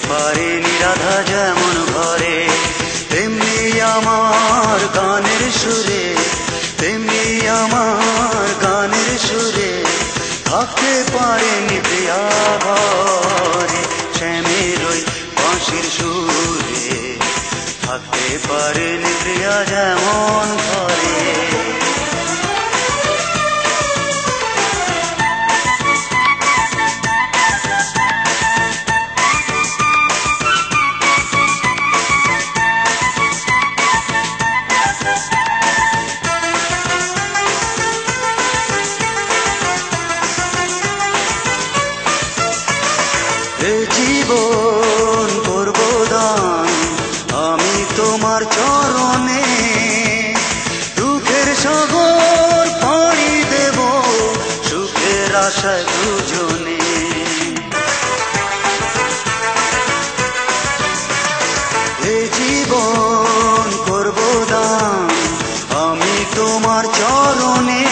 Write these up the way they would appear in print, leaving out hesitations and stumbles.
পারেনি রাধা যেমন ঘরে, তেমনি আমার গানের সুরে, তেমনি আমার গানের সুরে থাকতে পারেনি প্রিয়া ঘরে। শ্যামের ওই বাঁশির সুরে থাকতে পারেনি প্রিয়া যেমন ঘরে। জীবন করব দান আমি তোমার চরণে, দুঃখের সাগর পাড়ি দেব সুখের আশায় দুজনে। এ জীবন করব দান আমি তোমার চরণে,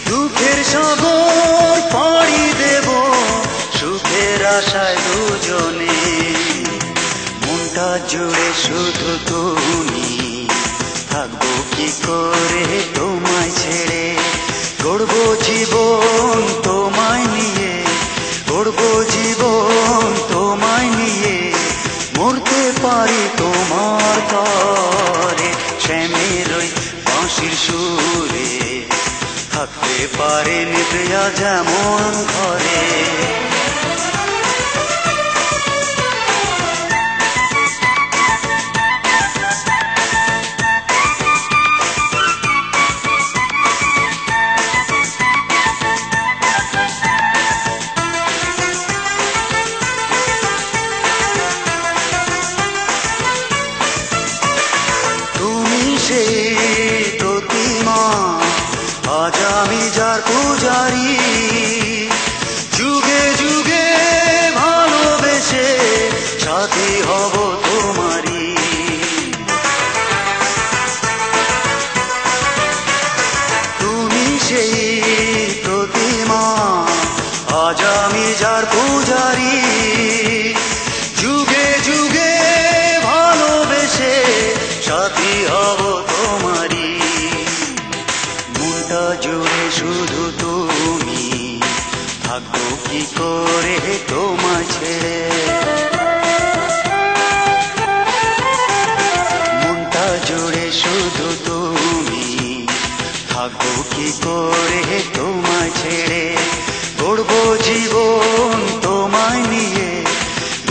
দুঃখের সাগর পাড়ি দেব সুখের আশায় দুজনে। মনটা জুড়ে শুধু তুমি, থাকবো কি করে তোমায় ছেড়ে। গড়ব জীবন তোমায় নিয়ে, গড়ব জীবন তোমায় নিয়ে, মরতে পারি তোমার তরে। শ্যামের ওই বাঁশির সুরে থাকতে পারেনি প্রিয়া যেমন ঘরে। প্রতিমা আজ আমি যার পূজারি, যুগে যুগে ভালোবেসে সাথী হব তোমারি। তুমি সেই প্রতিমা আজ আমি যার পূজারি, যুগে যুগে ভালোবেসে সাথী হব তোমারি। মনটা জুড়ে শুধু তুমি, থাকবো কি করে তোমায় ছেড়ে। মনটা জুড়ে শুধু তুমি, থাকবো কি করে তোমায় ছেড়ে। গড়ব জীবন তোমায় নিয়ে,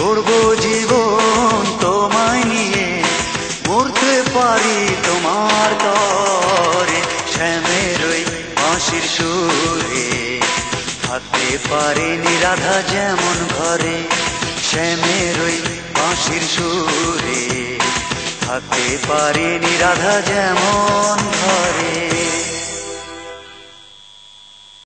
গড়ব জীবন তোমায় নিয়ে, মরতে পারি তোমার তরে। শ্যামের ওই বাঁশির সুরে থাকতে পারেনি রাধা যেমন ঘরে। শ্যামের ওই বাঁশির সুরে থাকতে পারেনি রাধা যেমন ঘরে।